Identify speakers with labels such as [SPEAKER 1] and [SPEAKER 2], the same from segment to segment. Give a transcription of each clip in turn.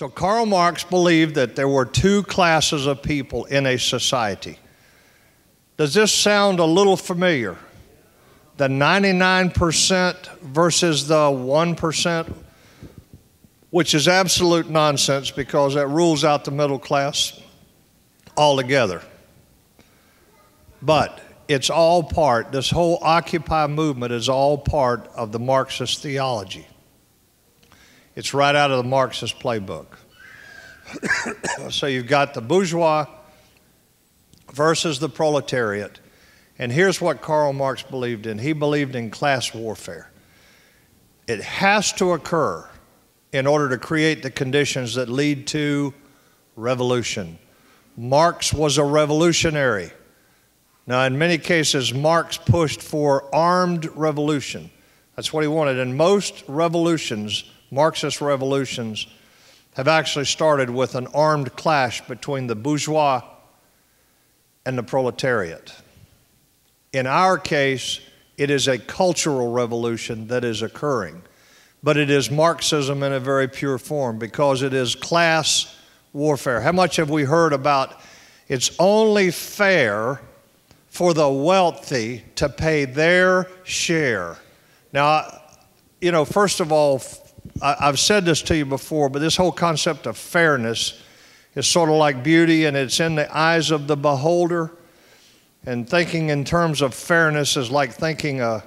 [SPEAKER 1] So Karl Marx believed that there were two classes of people in a society. Does this sound a little familiar? The 99% versus the 1%, which is absolute nonsense because that rules out the middle class altogether. But it's all part, this whole Occupy movement is all part of the Marxist theology. It's right out of the Marxist playbook. So you've got the bourgeois versus the proletariat. And here's what Karl Marx believed in. He believed in class warfare. It has to occur in order to create the conditions that lead to revolution. Marx was a revolutionary. Now, in many cases, Marx pushed for armed revolution. That's what he wanted. And most revolutions, Marxist revolutions, have actually started with an armed clash between the bourgeois and the proletariat. In our case, it is a cultural revolution that is occurring, but it is Marxism in a very pure form because it is class warfare. How much have we heard about it's only fair for the wealthy to pay their share? Now, you know, first of all, I've said this to you before, but this whole concept of fairness is sort of like beauty, and it's in the eyes of the beholder. And thinking in terms of fairness is like thinking a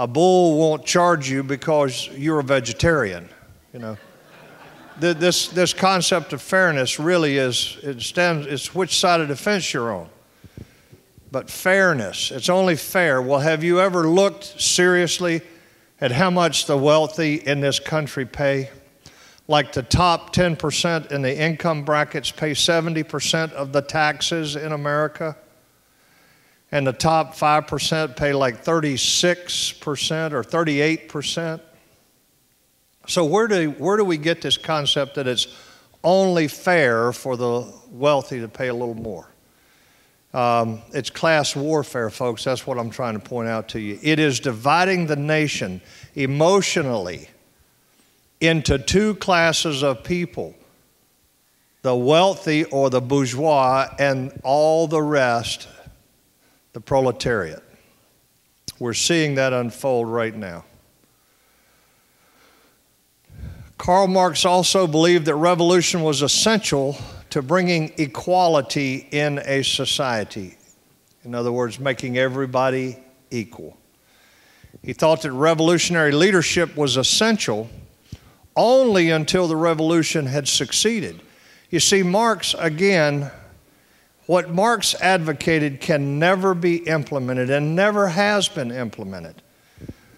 [SPEAKER 1] bull won't charge you because you're a vegetarian. You know, this concept of fairness really is it's which side of the fence you're on. But fairness, it's only fair. Well, have you ever looked seriously at how much the wealthy in this country pay? Like the top 10% in the income brackets pay 70% of the taxes in America. And the top 5% pay like 36% or 38%. So where do we get this concept that it's only fair for the wealthy to pay a little more? It's class warfare, folks. That's what I'm trying to point out to you. It is dividing the nation emotionally into two classes of people, the wealthy or the bourgeois, and all the rest, the proletariat. We're seeing that unfold right now. Karl Marx also believed that revolution was essential to bringing equality in a society. In other words, making everybody equal. He thought that revolutionary leadership was essential only until the revolution had succeeded. You see, Marx, again, what Marx advocated can never be implemented and never has been implemented.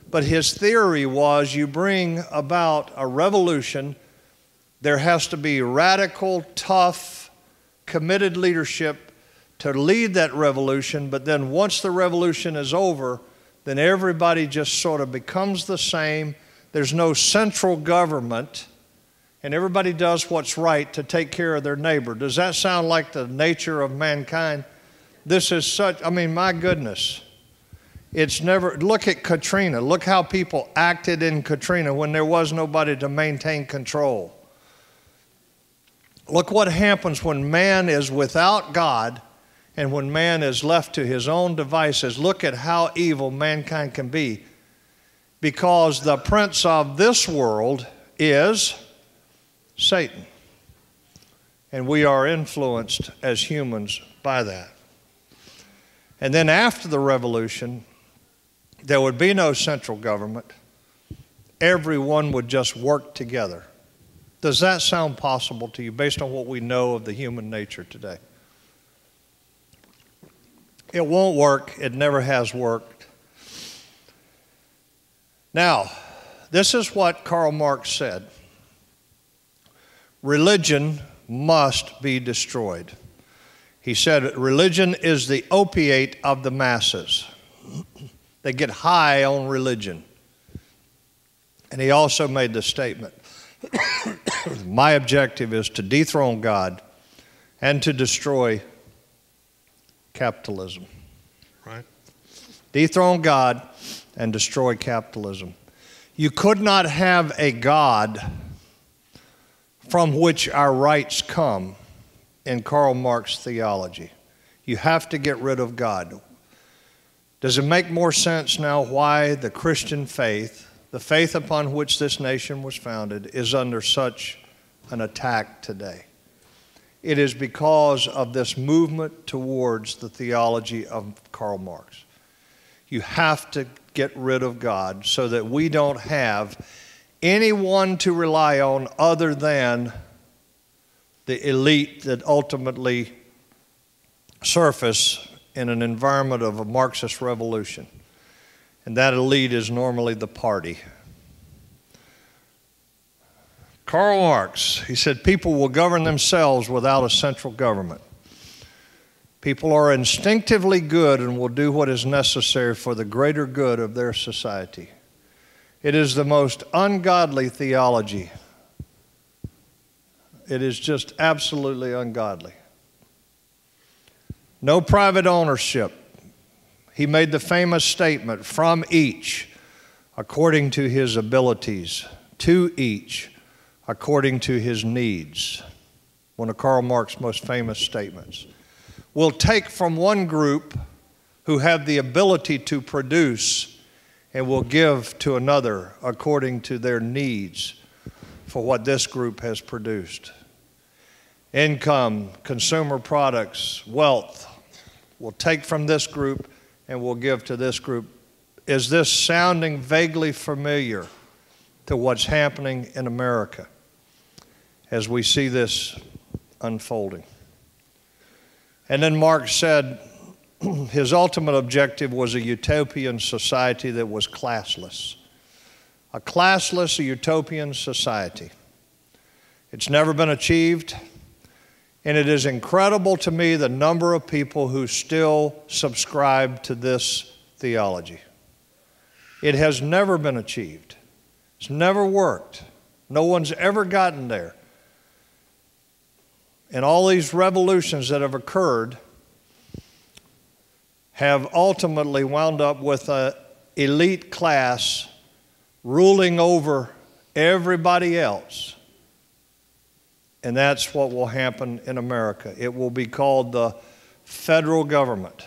[SPEAKER 1] But his theory was you bring about a revolution, there has to be radical, tough, committed leadership to lead that revolution, but then once the revolution is over, then everybody just sort of becomes the same. There's no central government, and everybody does what's right to take care of their neighbor. Does that sound like the nature of mankind? This is such, I mean, my goodness. It's never, look at Katrina. Look how people acted in Katrina when there was nobody to maintain control. Look what happens when man is without God and when man is left to his own devices. Look at how evil mankind can be, because the prince of this world is Satan. And we are influenced as humans by that. And then after the revolution, there would be no central government. Everyone would just work together. Does that sound possible to you based on what we know of the human nature today? It won't work. It never has worked. Now, this is what Karl Marx said. Religion must be destroyed. He said religion is the opiate of the masses. They get high on religion. And he also made the statement, my objective is to dethrone God and to destroy capitalism. Right? Dethrone God and destroy capitalism. You could not have a God from which our rights come in Karl Marx theology. You have to get rid of God. Does it make more sense now why the Christian faith, the faith upon which this nation was founded, is under such an attack today? It is because of this movement towards the theology of Karl Marx. You have to get rid of God so that we don't have anyone to rely on other than the elite that ultimately surface in an environment of a Marxist revolution. And that elite is normally the party. Karl Marx, he said, people will govern themselves without a central government. People are instinctively good and will do what is necessary for the greater good of their society. It is the most ungodly theology. It is just absolutely ungodly. No private ownership. He made the famous statement, from each, according to his abilities, to each, according to his needs. One of Karl Marx's most famous statements. We'll take from one group who have the ability to produce and will give to another according to their needs for what this group has produced. Income, consumer products, wealth, we'll take from this group and we'll give to this group. Is this sounding vaguely familiar to what's happening in America as we see this unfolding? And then Marx said his ultimate objective was a utopian society that was classless. A classless, a utopian society. It's never been achieved, and it is incredible to me the number of people who still subscribe to this theology. It has never been achieved. It's never worked. No one's ever gotten there. And all these revolutions that have occurred have ultimately wound up with an elite class ruling over everybody else. And that's what will happen in America. It will be called the federal government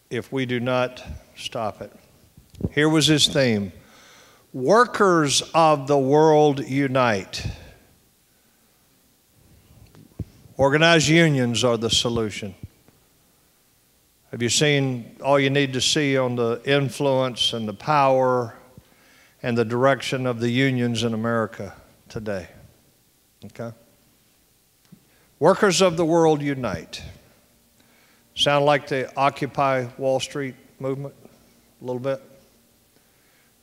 [SPEAKER 1] if we do not stop it. Here was his theme. Workers of the world unite. Organized unions are the solution. Have you seen all you need to see on the influence and the power and the direction of the unions in America today? Okay? Workers of the world unite. Sound like the Occupy Wall Street movement a little bit?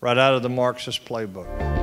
[SPEAKER 1] Right out of the Marxist playbook.